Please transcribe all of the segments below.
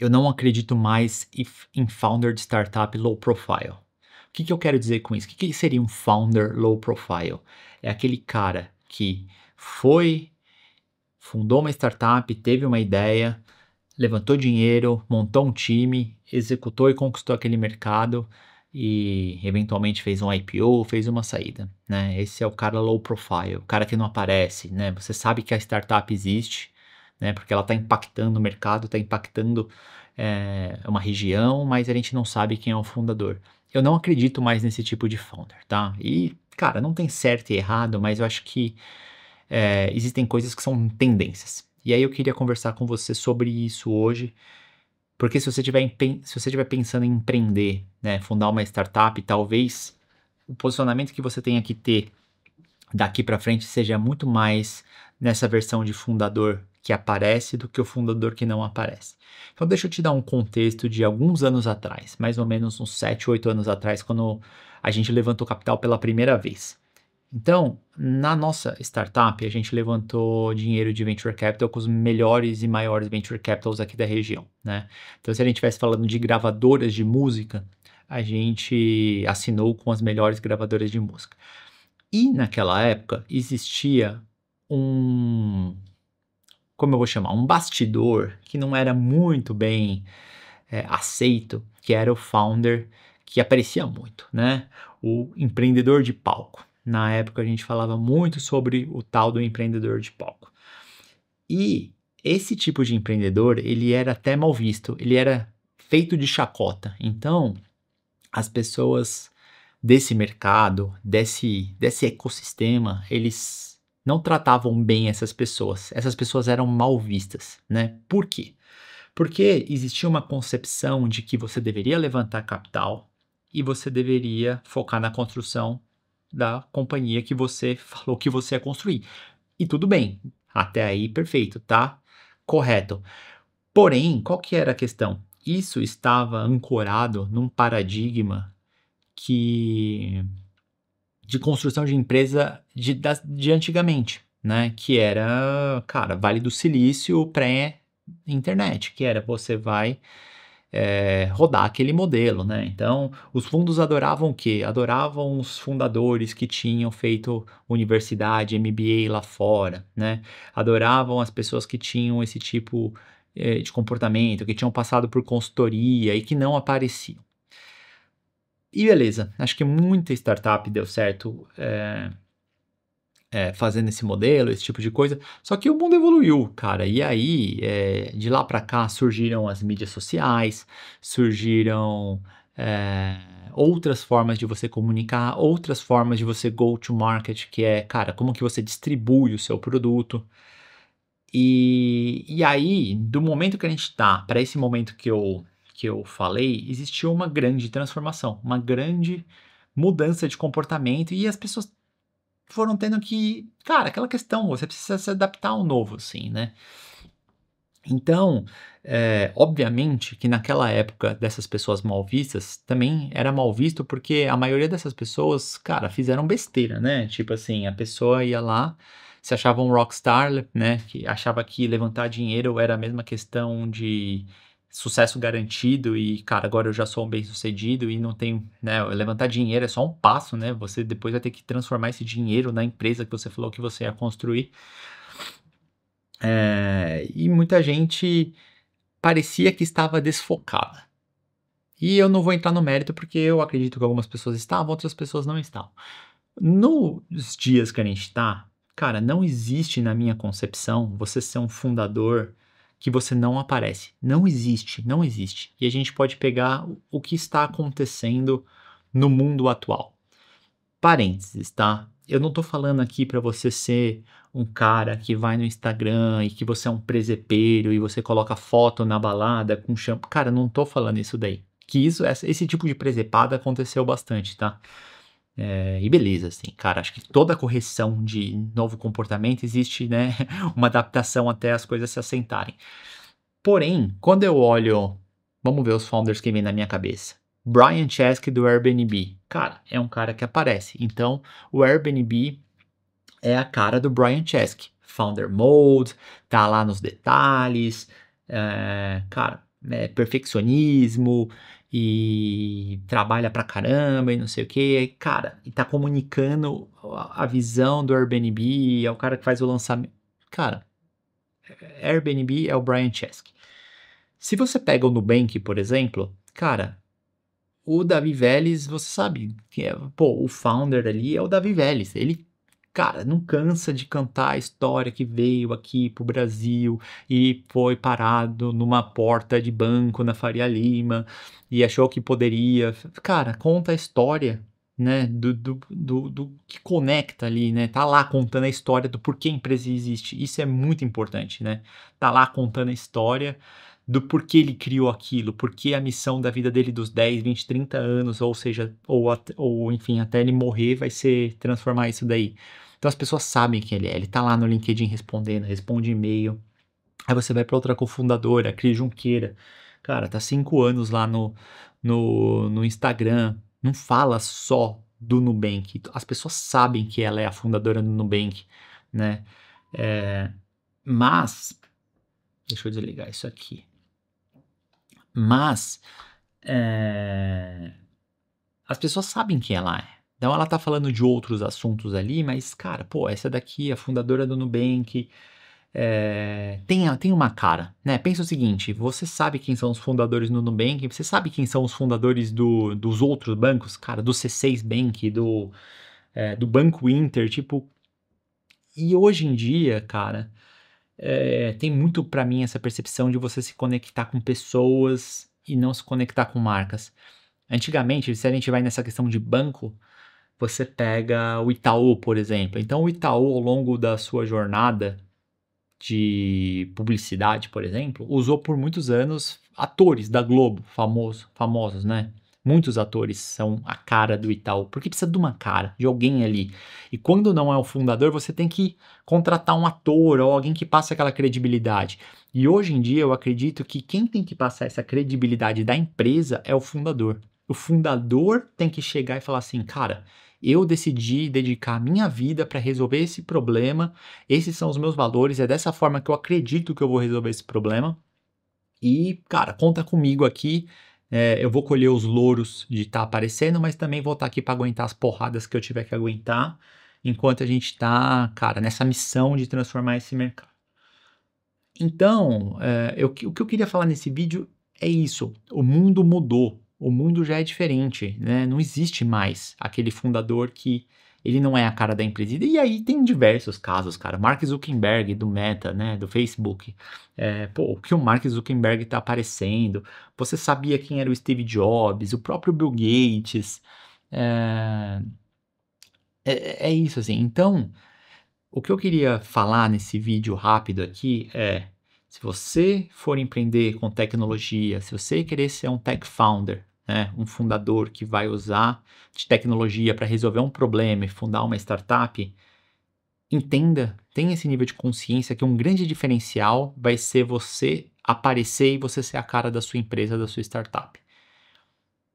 Eu não acredito mais em founder de startup low profile. O que que eu quero dizer com isso? O que que seria um founder low profile? É aquele cara que fundou uma startup, teve uma ideia, levantou dinheiro, montou um time, executou e conquistou aquele mercado e eventualmente fez um IPO, fez uma saída, né? Esse é o cara low profile, o cara que não aparece, né? Você sabe que a startup existe, né? Porque ela está impactando o mercado, está impactando uma região, mas a gente não sabe quem é o fundador. Eu não acredito mais nesse tipo de founder, tá? E, cara, não tem certo e errado, mas eu acho que existem coisas que são tendências. E aí eu queria conversar com você sobre isso hoje, porque se você estiver pensando em empreender, né, fundar uma startup, talvez o posicionamento que você tenha que ter daqui para frente seja muito mais nessa versão de fundador que aparece do que o fundador que não aparece. Então deixa eu te dar um contexto de alguns anos atrás, mais ou menos uns 7, 8 anos atrás, quando a gente levantou capital pela primeira vez. Então, na nossa startup, a gente levantou dinheiro de venture capital com os melhores e maiores venture capitals aqui da região, né? Então, se a gente estivesse falando de gravadoras de música, a gente assinou com as melhores gravadoras de música. E naquela época existia um, como eu vou chamar, um bastidor que não era muito bem aceito, que era o founder que aparecia muito, né? O empreendedor de palco. Na época a gente falava muito sobre o tal do empreendedor de palco. E esse tipo de empreendedor, ele era até mal visto, ele era feito de chacota. Então, as pessoas desse mercado, desse ecossistema, eles não tratavam bem essas pessoas. Essas pessoas eram mal vistas, né? Por quê? Porque existia uma concepção de que você deveria levantar capital e você deveria focar na construção da companhia que você falou que você ia construir. E tudo bem, até aí perfeito, tá? Correto. Porém, qual que era a questão? Isso estava ancorado num paradigma que de construção de empresa de antigamente, né? Que era, cara, Vale do Silício pré-internet, que era você vai rodar aquele modelo, né? Então, os fundos adoravam o quê? Adoravam os fundadores que tinham feito universidade, MBA lá fora, né? Adoravam as pessoas que tinham esse tipo de comportamento, que tinham passado por consultoria e que não apareciam. E beleza, acho que muita startup deu certo fazendo esse modelo, esse tipo de coisa. Só que o mundo evoluiu, cara. E aí, de lá para cá, surgiram as mídias sociais, surgiram outras formas de você comunicar, outras formas de você go to market, que é, cara, como que você distribui o seu produto. E aí, do momento que a gente tá para esse momento que eu falei, existiu uma grande transformação, uma grande mudança de comportamento e as pessoas foram tendo que, cara, aquela questão, você precisa se adaptar ao novo, assim, né? Então, obviamente que naquela época dessas pessoas mal vistas, também era mal visto porque a maioria dessas pessoas, cara, fizeram besteira, né? Tipo assim, a pessoa ia lá, se achava um rockstar, né? Que achava que levantar dinheiro era a mesma questão de sucesso garantido e, cara, agora eu já sou um bem-sucedido e não tenho, né? Levantar dinheiro é só um passo, né? Você depois vai ter que transformar esse dinheiro na empresa que você falou que você ia construir. E muita gente parecia que estava desfocada. E eu não vou entrar no mérito porque eu acredito que algumas pessoas estavam, outras pessoas não estavam. Nos dias que a gente está, cara, não existe na minha concepção você ser um fundador que você não aparece. Não existe, não existe. E a gente pode pegar o que está acontecendo no mundo atual. Parênteses, tá? Eu não tô falando aqui para você ser um cara que vai no Instagram e que você é um presepeiro e você coloca foto na balada com shampoo. Cara, não tô falando isso daí. Que esse tipo de presepada aconteceu bastante, tá? E beleza, assim, cara, acho que toda correção de novo comportamento existe, né, uma adaptação até as coisas se assentarem. Porém, quando eu olho, vamos ver os founders que vem na minha cabeça. Brian Chesky do Airbnb. Cara, é um cara que aparece. Então, o Airbnb é a cara do Brian Chesky. Founder Mode, tá lá nos detalhes. Cara, perfeccionismo e trabalha pra caramba e não sei o que, cara, e tá comunicando a visão do Airbnb, é o cara que faz o lançamento. Cara, Airbnb é o Brian Chesky. Se você pega o Nubank, por exemplo, cara, o Davi Vélez, você sabe que o founder ali é o Davi Vélez. Ele, cara, não cansa de cantar a história que veio aqui pro Brasil e foi parado numa porta de banco na Faria Lima e achou que poderia. Cara, conta a história, né, do que conecta ali, né? Tá lá contando a história do porquê a empresa existe. Isso é muito importante, né? Tá lá contando a história do porquê ele criou aquilo, porquê a missão da vida dele dos 10, 20, 30 anos, ou seja, ou enfim, até ele morrer, vai ser transformar isso daí. Então as pessoas sabem quem ele tá lá no LinkedIn respondendo, responde e-mail. Aí você vai para outra cofundadora, a Cris Junqueira. Cara, tá 5 anos lá no Instagram, não fala só do Nubank. As pessoas sabem que ela é a fundadora do Nubank, né? Mas, deixa eu desligar isso aqui. Mas as pessoas sabem quem ela é. Então ela tá falando de outros assuntos ali, mas, cara, pô, essa daqui, a fundadora do Nubank, tem uma cara, né? Pensa o seguinte, você sabe quem são os fundadores do Nubank, você sabe quem são os fundadores dos outros bancos, cara, do C6 Bank, do Banco Inter, tipo... E hoje em dia, cara, tem muito pra mim essa percepção de você se conectar com pessoas e não se conectar com marcas. Antigamente, se a gente vai nessa questão de banco, você pega o Itaú, por exemplo. Então, o Itaú, ao longo da sua jornada de publicidade, por exemplo, usou por muitos anos atores da Globo, famosos, né? Muitos atores são a cara do Itaú, porque precisa de uma cara, de alguém ali. E quando não é o fundador, você tem que contratar um ator ou alguém que passe aquela credibilidade. E hoje em dia eu acredito que quem tem que passar essa credibilidade da empresa é o fundador. O fundador tem que chegar e falar assim, cara, eu decidi dedicar a minha vida para resolver esse problema, esses são os meus valores, é dessa forma que eu acredito que eu vou resolver esse problema. E, cara, conta comigo aqui. Eu vou colher os louros de estar aparecendo, mas também vou estar aqui para aguentar as porradas que eu tiver que aguentar, enquanto a gente está, cara, nessa missão de transformar esse mercado. Então, o que eu queria falar nesse vídeo é isso. O mundo mudou. O mundo já é diferente, né? Não existe mais aquele fundador que ele não é a cara da empresa. E aí tem diversos casos, cara. Mark Zuckerberg do Meta, né? Do Facebook. O que o Mark Zuckerberg tá aparecendo. Você sabia quem era o Steve Jobs, o próprio Bill Gates. É isso, assim. Então, o que eu queria falar nesse vídeo rápido aqui é, se você for empreender com tecnologia, se você querer ser um tech founder, né, um fundador que vai usar de tecnologia para resolver um problema e fundar uma startup, entenda, tenha esse nível de consciência que um grande diferencial vai ser você aparecer e você ser a cara da sua empresa, da sua startup.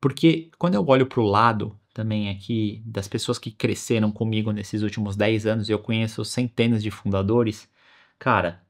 Porque quando eu olho para o lado também aqui das pessoas que cresceram comigo nesses últimos 10 anos, e eu conheço centenas de fundadores, cara,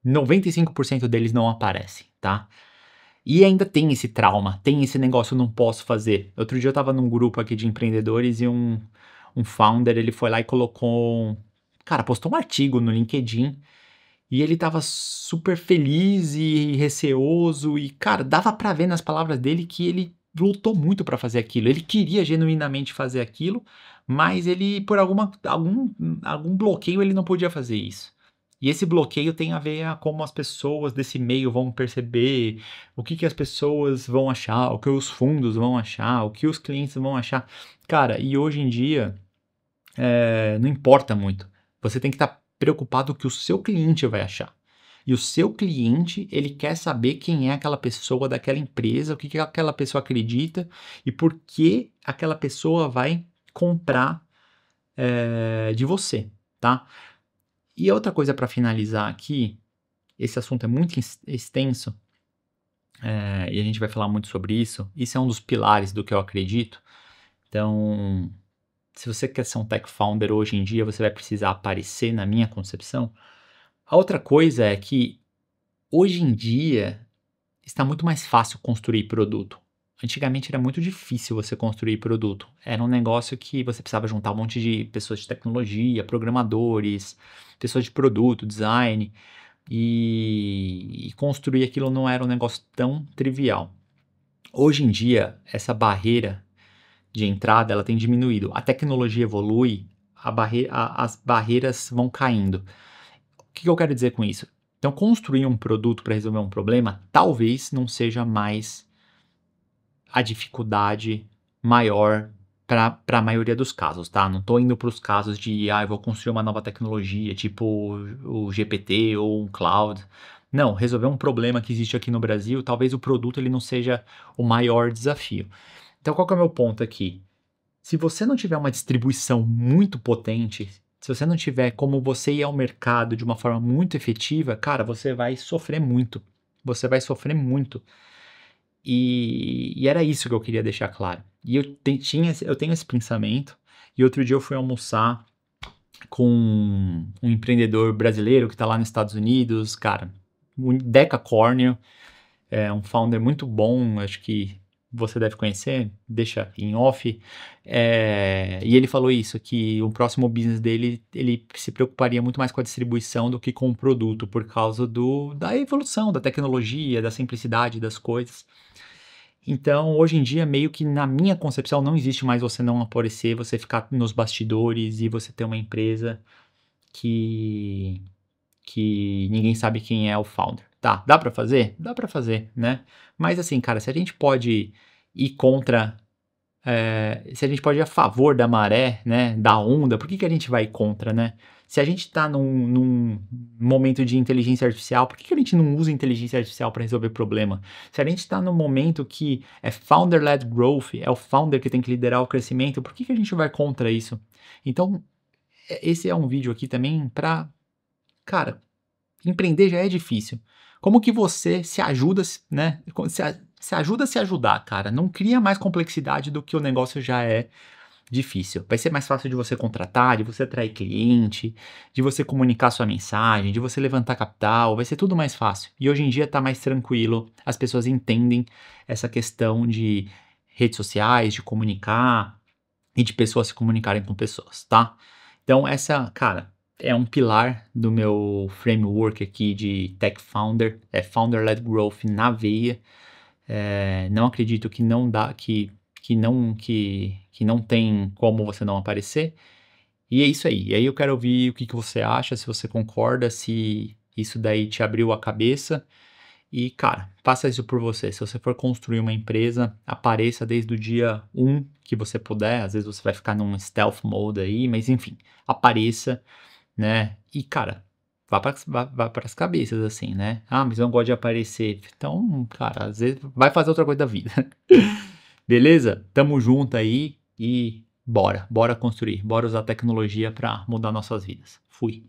95% deles não aparecem, tá? E ainda tem esse trauma, tem esse negócio, eu não posso fazer. Outro dia eu tava num grupo aqui de empreendedores e um founder, ele foi lá e colocou, cara, postou um artigo no LinkedIn e ele tava super feliz e receoso e, cara, dava pra ver nas palavras dele que ele lutou muito pra fazer aquilo. Ele queria genuinamente fazer aquilo, mas ele, por algum bloqueio, ele não podia fazer isso. E esse bloqueio tem a ver com como as pessoas desse meio vão perceber, o que as pessoas vão achar, o que os fundos vão achar, o que os clientes vão achar. Cara, e hoje em dia, não importa muito. Você tem que estar preocupado com o que o seu cliente vai achar. E o seu cliente, ele quer saber quem é aquela pessoa daquela empresa, o que aquela pessoa acredita e por que aquela pessoa vai comprar de você, tá? E outra coisa para finalizar aqui, esse assunto é muito extenso, e a gente vai falar muito sobre isso. Isso é um dos pilares do que eu acredito. Então, se você quer ser um tech founder hoje em dia, você vai precisar aparecer na minha concepção. A outra coisa é que Hoje em dia, está muito mais fácil construir produto. Antigamente era muito difícil você construir produto. Era um negócio que você precisava juntar um monte de pessoas de tecnologia, programadores, pessoas de produto, design, e construir aquilo não era um negócio tão trivial. Hoje em dia, essa barreira de entrada ela tem diminuído. A tecnologia evolui, as barreiras vão caindo. O que eu quero dizer com isso? Então, construir um produto para resolver um problema talvez não seja mais a dificuldade maior para a maioria dos casos, tá? Não estou indo para os casos de, eu vou construir uma nova tecnologia, tipo o GPT ou um cloud. Não, resolver um problema que existe aqui no Brasil, talvez o produto ele não seja o maior desafio. Então, qual que é o meu ponto aqui? Se você não tiver uma distribuição muito potente, se você não tiver como você ir ao mercado de uma forma muito efetiva, cara, você vai sofrer muito. Você vai sofrer muito. E era isso que eu queria deixar claro. E eu tenho esse pensamento. E outro dia eu fui almoçar com um empreendedor brasileiro que está lá nos Estados Unidos, cara, um Decacórnio, é um founder muito bom, acho que você deve conhecer, deixa em off. E ele falou isso, que o próximo business dele, ele se preocuparia muito mais com a distribuição do que com o produto, por causa da evolução, da tecnologia, da simplicidade das coisas. Então, hoje em dia, meio que na minha concepção, não existe mais você não aparecer, você ficar nos bastidores e você ter uma empresa que ninguém sabe quem é o founder. Tá, dá pra fazer? Dá pra fazer, né? Mas assim, cara, se a gente pode ir contra, se a gente pode ir a favor da maré, né, da onda, por que a gente vai contra, né? Se a gente tá num momento de inteligência artificial, por que a gente não usa inteligência artificial para resolver problema? Se a gente está num momento que é founder-led growth, é o founder que tem que liderar o crescimento, por que a gente vai contra isso? Então, esse é um vídeo aqui também para, cara, empreender já é difícil. Como que você se ajuda, né? Se ajuda a se ajudar, cara. Não cria mais complexidade do que o negócio já é difícil. Vai ser mais fácil de você contratar, de você atrair cliente, de você comunicar sua mensagem, de você levantar capital, vai ser tudo mais fácil. E hoje em dia tá mais tranquilo, as pessoas entendem essa questão de redes sociais, de comunicar e de pessoas se comunicarem com pessoas, tá? Então essa, cara, é um pilar do meu framework aqui de Tech Founder, é Founder-led Growth na veia. Não acredito que não dá, que não tem como você não aparecer. E é isso aí. E aí eu quero ouvir o que você acha, se você concorda, se isso daí te abriu a cabeça. E, cara, faça isso por você. Se você for construir uma empresa, apareça desde o dia 1 que você puder. Às vezes você vai ficar num stealth mode aí, mas enfim, apareça, né? E, cara, vá para as cabeças, assim, né? Mas eu não gosto de aparecer. Então, cara, às vezes vai fazer outra coisa da vida. Beleza? Tamo junto aí e bora construir, bora usar tecnologia para mudar nossas vidas. Fui.